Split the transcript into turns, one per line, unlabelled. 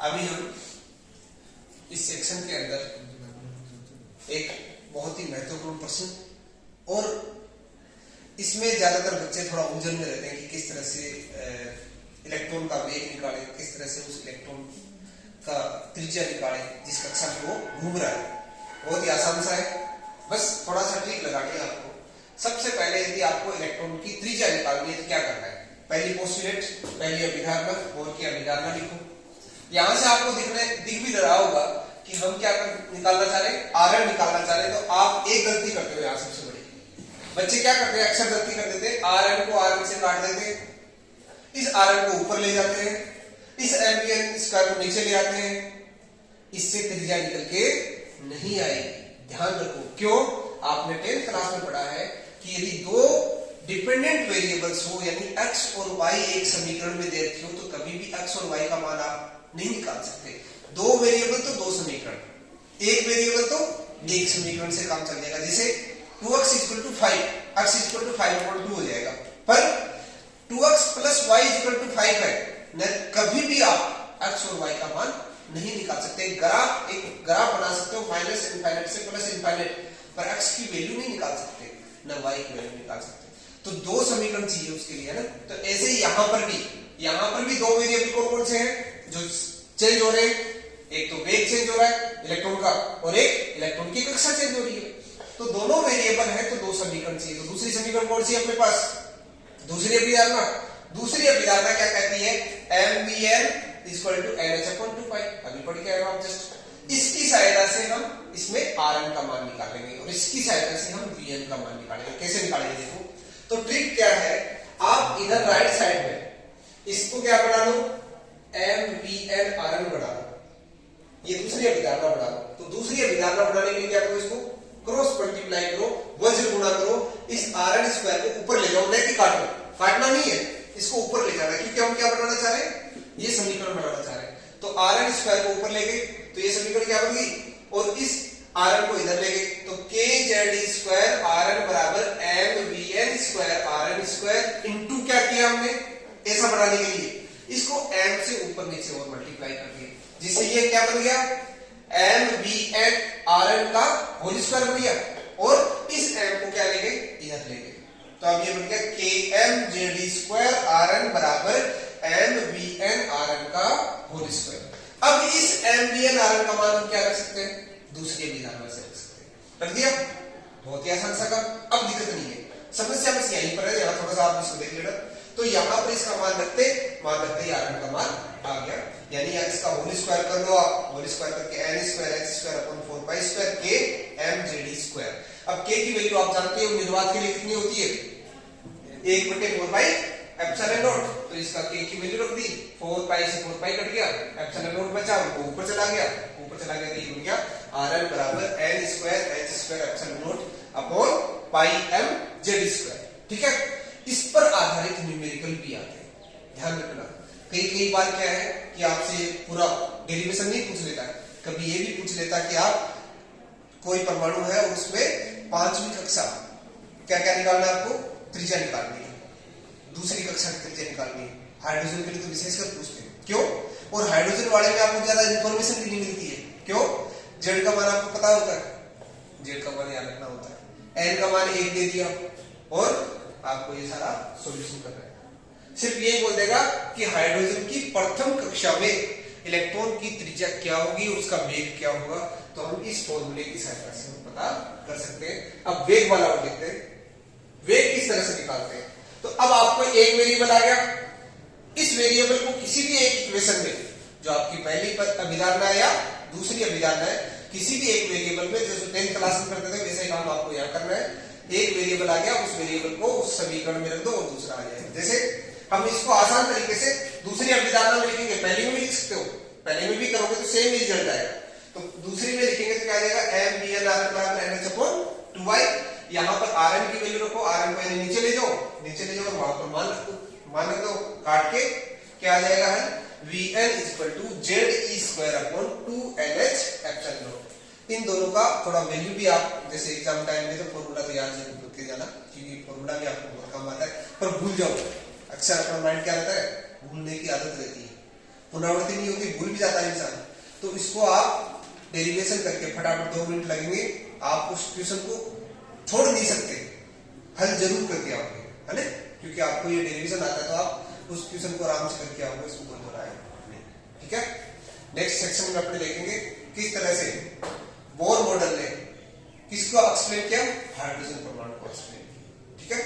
अभी हम इस सेक्शन के अंदर एक बहुत ही महत्वपूर्ण प्रश्न, और इसमें ज्यादातर बच्चे थोड़ा उलझन में रहते हैं कि किस तरह से इलेक्ट्रॉन का वेग निकाले, किस तरह से उस इलेक्ट्रॉन का त्रिज्या निकाले जिस कक्षा में वो घूम रहा है। बहुत ही आसान सा है, बस थोड़ा सा ट्रिक लगानी है आपको। सबसे पहले यदि आपको इलेक्ट्रॉन की त्रिज्या निकालनी है तो क्या करना है, पहली पोस्टुलेट, पहली अभिधारणा, और की अभिधारणा लिखो। यहां से आपको दिख भी रहा होगा कि हम क्या निकालना चाह रहे हैं, आरएन निकालना चाह रहे हैं। तो आप एक गलती करते हो यहां सबसे बड़ी, बच्चे क्या करते हैं, अक्सर गलती कर देते हैं, आरएन को आरएन से काट देते हैं, इस आरएन को ऊपर ले जाते हैं, इस एमवीएन स्क्वायर को नीचे ले आते हैं, इससे त्रिज्या निकल के नहीं आएगी। ध्यान रखो, क्यों, आपने 10th क्लास में पढ़ा है कि यदि दो डिपेंडेंट वेरिएबल्स हो, यानी x और y एक समीकरण में दे रखी हो, तो कभी भी x और y का मान आप नहीं निकाल सकते। दो वेरिएबल तो दो समीकरण, एक वेरिएबल तो एक समीकरण से काम चल जाएगा। जैसे 2x = 5, x = 5/2 हो जाएगा, पर 2x + y = 5 है, न कभी भी आप x और y का मान नहीं निकाल सकते। एक ग्राफ बना सकते हो माइनस इनफाइनाइट से प्लस इनफाइनाइट, पर x की वैल्यू नहीं निकाल सकते, न y की वैल्यू निकाल सकते। तो दो समीकरण चाहिए उसके लिए, है ना। तो ऐसे ही यहां पर भी दो वेरिएबल कौन से हैं जो चेंज हो रहे हैं, एक तो वेग चेंज हो रहा है इलेक्ट्रॉन का, और एक इलेक्ट्रॉन की कक्षा चेंज हो रही है। तो दोनों वेरिएबल है तो दो समीकरण चाहिए। तो दूसरी समीकरण कौन सी है अपने पास, दूसरी अभिधारणा क्या कहती है, mvn = nh/2π। अभी पढ़ के आए आप जस्ट। इसकी सहायता से हम इसमें rn का मान निकालेंगे, और इसकी सहायता से हम vn का मान निकालेंगे। कैसे निकालेंगे देखो। तो ट्रिक क्या है, आप इधर राइट साइड में इसको क्या बढ़ा लो, mvn rn बढ़ा लो, ये दूसरी अभिधारणा बढ़ा लो। तो दूसरी अभिधारणा बढ़ाने के लिए क्या करो, इसको क्रॉस मल्टीप्लाई करो, वज्र गुणा करो, इस rn स्क्वायर को ऊपर ले जाओ, नहीं काटना नहीं है, इसको ऊपर ले जाना है, क्योंकि हम क्या बनाना चाह रहे हैं, ये समीकरण बनाना चाह रहे हैं। तो rn स्क्वायर को ऊपर ले गए तो ये समीकरण क्या बन गई, और इस rn को इधर ले गए तो kz² rn = mvn² rn² into क्या किया हमने, ऐसा बनाने के लिए इसको m से ऊपर नीचे और मल्टीप्लाई कर दिया, जिससे ये क्या बन गया, mvn rn का होल स्क्वायर बन गया, और इस m को क्या ले गए, इधर ले गए। तो अब ये बन गया kmz² rn = mvn rn का होल स्क्वायर। अब इस mvn rn का मान हम क्या रख सकते हैं, दूसरी अभिधारणा से रख सकते हैं। रख दिया, बहुत ही आसान सा काम। अब दिक्कत नहीं है, समस्या बस यहीं पर है, यहाँ थोड़ा सा आप इसको देख लेना। तो यहाँ पर इसका मान रखते ही rn का मान आ गया, यानी इसका होल स्क्वायर कर लो आप, होल स्क्वायर करके n²h²/4π² kmz²। अब k की वैल्यू आप जानते हो निर्वात के लिए कितनी होती है, 1/4πε0। तो इसका k की वैल्यू रख दी, 4π से 4π कट गया, ε0 बचा, वो ऊपर चला गया तो ये बन गया rn = n²h²/πmz²। ठीक है, इस पर आधारित न्यूमेरिकल भी आते हैं, ध्यान रखना। कई बार क्या है कि आपसे पूरा डेरिवेशन नहीं पूछ लेता है, कभी ये भी पूछ लेता कि आप कोई परमाणु है और उसमें 5वीं कक्षा क्या क्या निकालना है, आपको त्रिज्या निकालनी है, दूसरी कक्षा की त्रिज्या निकालनी है। हाइड्रोजन के लिए तो विशेषकर पूछते हैं, क्यों, और हाइड्रोजन वाले में आपको ज्यादा इंफॉर्मेशन भी नहीं मिलती है, क्यों, जेड का मान आपको पता होता है, जेड का मान याद रखना होता है, एन का मान 1 दे दिया, और आपको ये सारा सॉल्यूशन करना है। सिर्फ यही बोल देगा कि हाइड्रोजन की प्रथम कक्षा में इलेक्ट्रॉन की त्रिज्या क्या होगी, उसका वेग क्या होगा। तो हम इस फॉर्मूले की सहायता से हम पता कर सकते हैं। अब वेग वाला और देखते हैं, वेग किस तरह से निकालते हैं। तो अब आपको एक वेरिएबल आ गया, इस वेरिएबल को किसी भी एक इक्वेशन में, जो आपकी पहली अभिधारणा है या दूसरी अभिधारणा है, किसी भी एक वेरिएबल में, जैसे 10th क्लास में करते थे वैसे ही काम आपको यहाँ करना है। एक वेरिएबल आ गया, उस वेरिएबल को उस समीकरण में रख दो और दूसरा आ जाएगा। जैसे हम इसको आसान तरीके से दूसरी अभिधारणा में लिखेंगे, पहले में भी लिख सकते हो, पहले में भी करोगे तो सेम ही रिजल्ट आएगा। तो दूसरी में लिखेंगे तो क्या आ जाएगा, mvn rn = nh/2y। यहाँ पर rn की वैल्यू रखो, rn को नीचे ले जाओ और वहां पर मान रख दो, काट के क्या आ जाएगा है, vn = ze²/2nh/ε0। इन दोनों का थोड़ा वैल्यू भी आप जैसे एग्जाम टाइम में तो फॉर्मूला तैयार जरूर करके जाना, क्योंकि फॉर्मूला भी आपको बहुत काम आता है, पर भूल जाओ। अक्सर अपना माइंड क्या रहता है, भूलने की आदत रहती है, पुनरावृत्ति नहीं होती, भूल भी जाता है इंसान। तो इसको आप डेरिवेशन करके फटाफट 2 मिनट लगेंगे, आप उस क्वेश्चन को छोड़ नहीं सकते, हल जरूर करके आओगे, है ना, क्योंकि आपको ये डेरिवेशन आता है तो आप उस क्वेश्चन को आराम से करके आओगे, इसमें कोई दो राय नहीं। ठीक है, नेक्स्ट सेक्शन में अपने देखेंगे किस तरह से बोर मॉडल ने किसको एक्सप्लेन किया, हाइड्रोजन परमाणु को एक्सप्लेन किया। ठीक है।